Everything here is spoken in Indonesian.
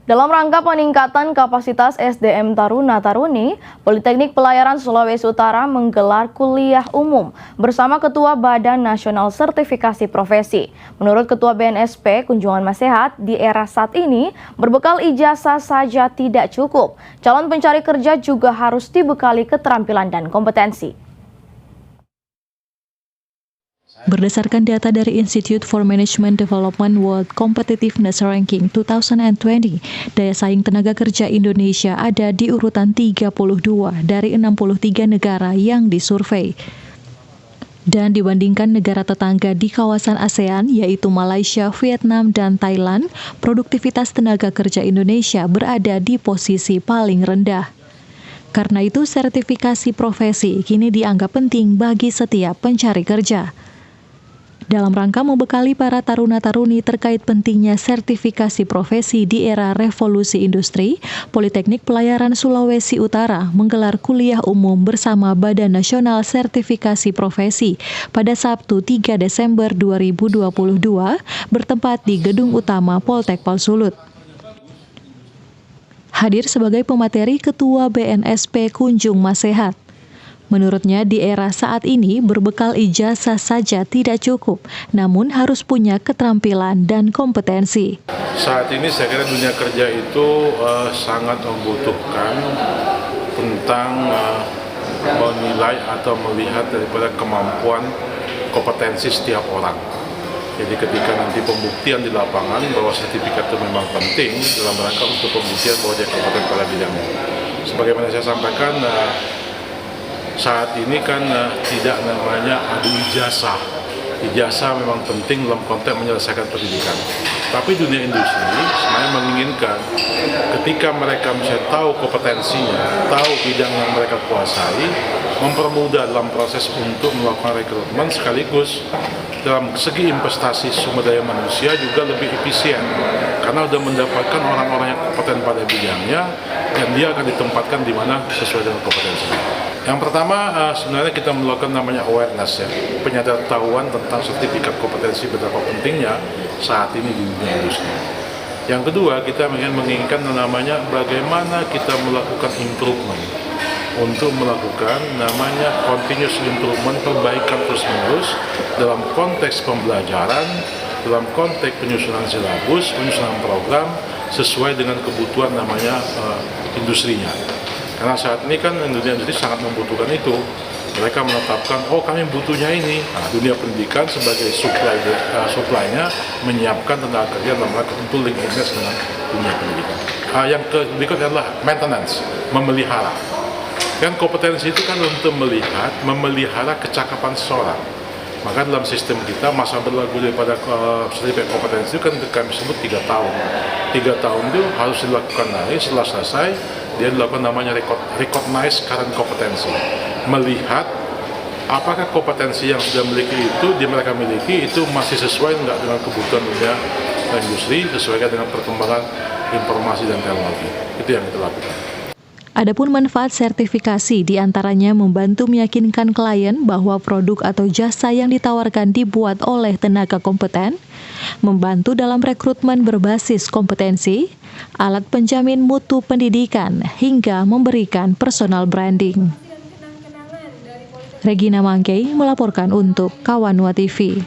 Dalam rangka peningkatan kapasitas SDM Taruna-Taruni, Politeknik Pelayaran Sulawesi Utara menggelar kuliah umum bersama Ketua Badan Nasional Sertifikasi Profesi. Menurut Ketua BNSP, kunjungan Masehat di era saat ini berbekal ijazah saja tidak cukup. Calon pencari kerja juga harus dibekali keterampilan dan kompetensi. Berdasarkan data dari Institute for Management Development World Competitiveness Ranking 2020, daya saing tenaga kerja Indonesia ada di urutan 32 dari 63 negara yang disurvei. Dan dibandingkan negara tetangga di kawasan ASEAN, yaitu Malaysia, Vietnam, dan Thailand, produktivitas tenaga kerja Indonesia berada di posisi paling rendah. Karena itu, sertifikasi profesi kini dianggap penting bagi setiap pencari kerja. Dalam rangka membekali para taruna-taruni terkait pentingnya sertifikasi profesi di era revolusi industri, Politeknik Pelayaran Sulawesi Utara menggelar kuliah umum bersama Badan Nasional Sertifikasi Profesi pada Sabtu 3 Desember 2022 bertempat di Gedung Utama Poltek Sulut. Hadir sebagai pemateri Ketua BNSP Kunjung Masehat. Menurutnya, di era saat ini berbekal ijazah saja tidak cukup, namun harus punya keterampilan dan kompetensi. Saat ini saya kira dunia kerja itu sangat membutuhkan tentang menilai atau melihat daripada kemampuan kompetensi setiap orang. Jadi ketika nanti pembuktian di lapangan bahwa sertifikat itu memang penting dalam rangka untuk pembuktian bahwa dia kompeten pada bidangnya. Sebagaimana saya sampaikan, saat ini kan tidak namanya adu ijazah. Ijazah memang penting dalam konteks menyelesaikan pendidikan. Tapi dunia industri sebenarnya menginginkan ketika mereka misalnya tahu kompetensinya, tahu bidang yang mereka kuasai, mempermudah dalam proses untuk melakukan rekrutmen sekaligus dalam segi investasi sumber daya manusia juga lebih efisien karena sudah mendapatkan orang-orang yang kompeten pada bidangnya dan dia akan ditempatkan di mana sesuai dengan kompetensinya. Yang pertama sebenarnya kita melakukan namanya awareness ya, penyadaran tentang sertifikat kompetensi betapa pentingnya saat ini di dunia industri. Yang kedua kita menginginkan namanya bagaimana kita melakukan improvement untuk melakukan namanya continuous improvement, perbaikan terus-menerus dalam konteks pembelajaran, dalam konteks penyusunan silabus, penyusunan program sesuai dengan kebutuhan namanya industrinya. Karena saat ini kan dunia industri sangat membutuhkan itu. Mereka menetapkan, oh kami butuhnya ini. Nah, dunia pendidikan sebagai supply-nya menyiapkan tenaga kerja dalam rangka untuk link invest dengan dunia pendidikan. Yang berikutnya adalah maintenance, memelihara. Kan kompetensi itu kan untuk memelihara kecakapan seseorang. Maka dalam sistem kita masa berlaku daripada sertifikat kompetensi itu kan kami sebut 3 tahun. 3 tahun itu harus dilakukan lagi, setelah selesai dia dilakukan namanya recognize current kompetensi. Melihat apakah kompetensi yang sudah mereka miliki itu masih sesuai enggak dengan kebutuhan dunia industri, sesuai dengan perkembangan informasi dan teknologi. Itu yang kita lakukan. Adapun manfaat sertifikasi diantaranya membantu meyakinkan klien bahwa produk atau jasa yang ditawarkan dibuat oleh tenaga kompeten, membantu dalam rekrutmen berbasis kompetensi, alat penjamin mutu pendidikan, hingga memberikan personal branding. Regina Mangkei melaporkan untuk Kawanua TV.